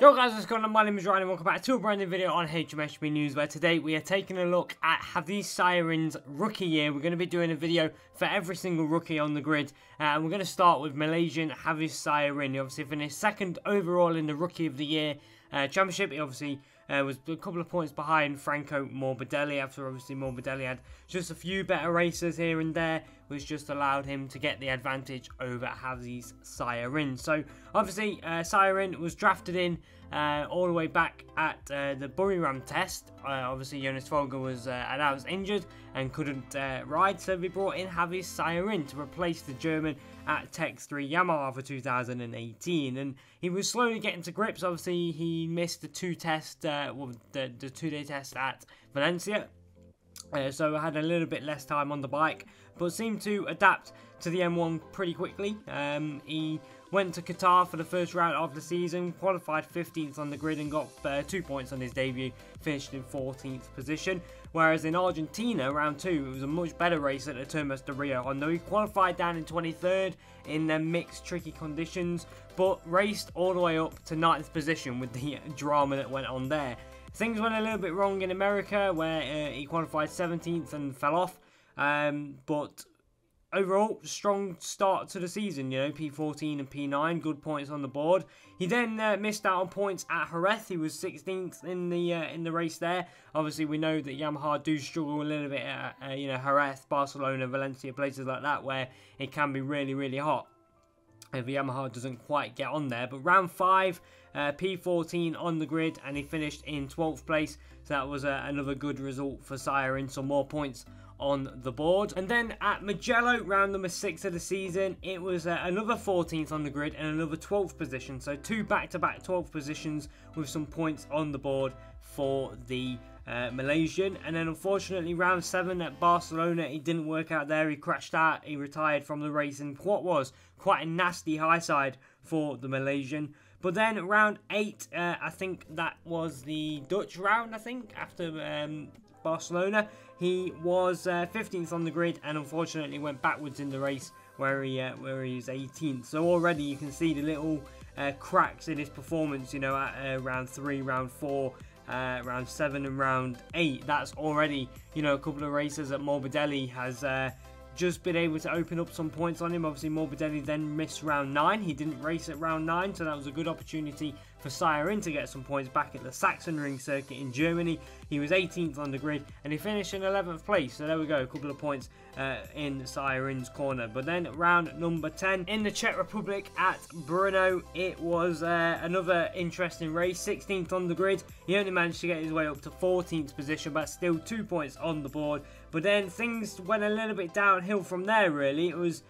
Yo guys, what's going on? My name is Ryan and welcome back to a brand new video on Hijomeatman News, where today we are taking a look at Hafizh Syahrin's rookie year. We're going to be doing a video for every single rookie on the grid, and we're going to start with Malaysian Hafizh Syahrin. He obviously finished second overall in the Rookie of the Year Championship. He obviously was a couple of points behind Franco Morbidelli, after obviously Morbidelli had just a few better races here and there, which just allowed him to get the advantage over Hafizh Syahrin. So obviously Syahrin was drafted in all the way back at the Buriram test. Obviously Jonas Folger was announced injured and couldn't ride, so we brought in Hafizh Syahrin to replace the German at Tech 3 Yamaha for 2018, and he was slowly getting to grips. Obviously he missed the the two-day test at Valencia, so I had a little bit less time on the bike, but seemed to adapt to the M1 pretty quickly. He went to Qatar for the first round of the season, qualified 15th on the grid and got 2 points on his debut, finished in 14th position. Whereas in Argentina, round 2, it was a much better race at the Termas de Rio. Although he qualified down in 23rd in mixed, tricky conditions, but raced all the way up to 9th position with the drama that went on there. Things went a little bit wrong in America, where he qualified 17th and fell off, but overall, strong start to the season, you know, P14 and P9, good points on the board. He then missed out on points at Jerez. He was 16th in the race there. Obviously, we know that Yamaha do struggle a little bit at, you know, Jerez, Barcelona, Valencia, places like that, where it can be really, really hot if Yamaha doesn't quite get on there. But round 5, P14 on the grid, and he finished in 12th place. So that was another good result for Syahrin, some more points on the board. And then at Mugello, round number 6 of the season, it was another 14th on the grid and another 12th position. So 2 back-to-back 12th positions with some points on the board for the Malaysian. And then unfortunately round 7 at Barcelona, it didn't work out there. He crashed out, he retired from the race in what was quite a nasty high side for the Malaysian. But then round 8, I think that was the Dutch round, I think, after Barcelona, he was 15th on the grid and unfortunately went backwards in the race, where he was 18th. So already you can see the little cracks in his performance, you know, at round 3, round 4, round 7 and round 8. That's already, you know, a couple of races that Morbidelli has just been able to open up some points on him. Obviously Morbidelli then missed round 9. He didn't race at round 9, so that was a good opportunity for Syahrin to get some points back at the Sachsenring circuit in Germany. He was 18th on the grid and he finished in 11th place, so there we go, a couple of points in Syahrin's corner. But then round number 10 in the Czech Republic at Brno, it was another interesting race. 16th on the grid, he only managed to get his way up to 14th position, but still 2 points on the board. But then things went a little bit downhill from there, really. It was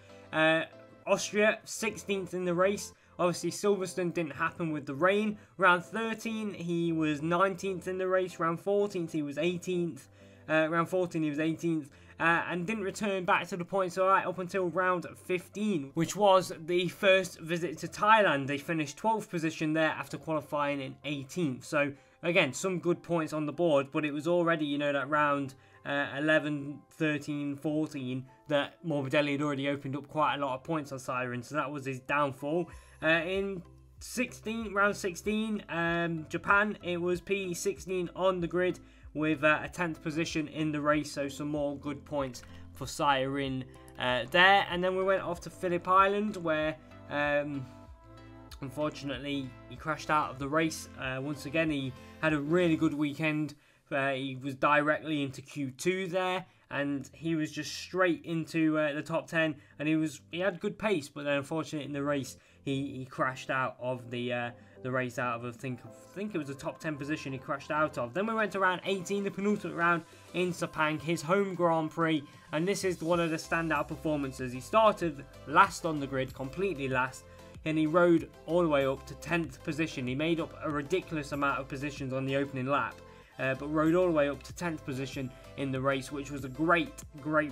Austria, 16th in the race. Obviously, Silverstone didn't happen with the rain. Round 13, he was 19th in the race. Round 14th, he was 18th. Round 14, he was 18th. And didn't return back to the points alright up until round 15, which was the first visit to Thailand. They finished 12th position there after qualifying in 18th. So, again, some good points on the board, but it was already, you know, that round 11, 13, 14 that Morbidelli had already opened up quite a lot of points on Syahrin, so that was his downfall. In round 16, Japan, it was P16 on the grid with a 10th position in the race, so some more good points for Syahrin there. And then we went off to Phillip Island, where unfortunately he crashed out of the race. Once again, he had a really good weekend. He was directly into Q2 there, and he was just straight into the top 10, and he had good pace, but then unfortunately in the race he crashed out of the race, out of I think it was a top 10 position he crashed out of. Then we went to round 18, the penultimate round in Sepang, his home Grand Prix, and this is one of the standout performances. He started last on the grid, completely last, and he rode all the way up to 10th position. He made up a ridiculous amount of positions on the opening lap, but rode all the way up to 10th position in the race, which was a great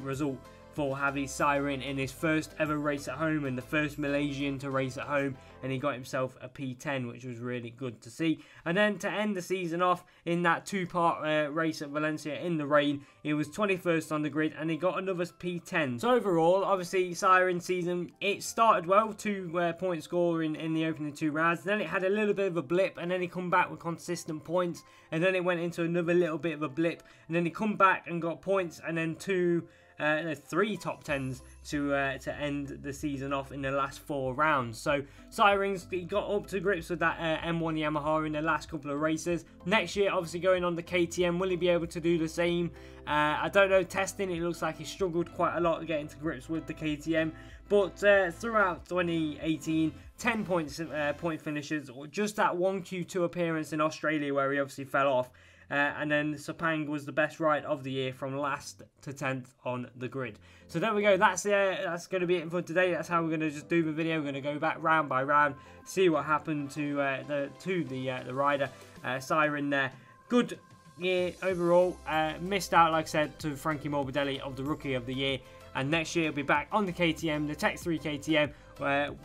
result for Hafizh Syahrin in his first ever race at home and the first Malaysian to race at home, and he got himself a P10, which was really good to see. And then to end the season off in that two-part race at Valencia in the rain, he was 21st on the grid and he got another P10. So overall, obviously Syahrin's season, it started well, 2-point score in the opening 2 rounds, then it had a little bit of a blip, and then he come back with consistent points, and then it went into another little bit of a blip, and then he come back and got points, and then 3 top 10s to end the season off in the last 4 rounds. So Syahrin's, he got up to grips with that M1 Yamaha in the last couple of races. Next year, obviously going on the KTM, will he be able to do the same? I don't know. Testing, it looks like he struggled quite a lot getting to grips with the KTM. But throughout 2018, 10 point finishes, or just that one Q2 appearance in Australia where he obviously fell off. And then Sepang was the best ride of the year from last to 10th on the grid. So there we go. That's going to be it for today. That's how we're going to just do the video. We're going to go back round by round, see what happened to the rider Syahrin there. Good year overall. Missed out, like I said, to Frankie Morbidelli of the Rookie of the Year. And next year he'll be back on the KTM, the Tech 3 KTM.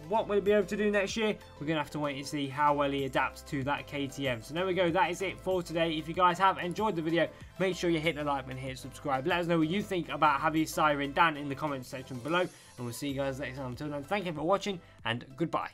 What will he be able to do next year? We're going to have to wait and see how well he adapts to that KTM. So there we go. That is it for today. If you guys have enjoyed the video, make sure you hit the like button, hit subscribe. Let us know what you think about Hafizh Syahrin down in the comment section below. And we'll see you guys next time. Until then, thank you for watching and goodbye.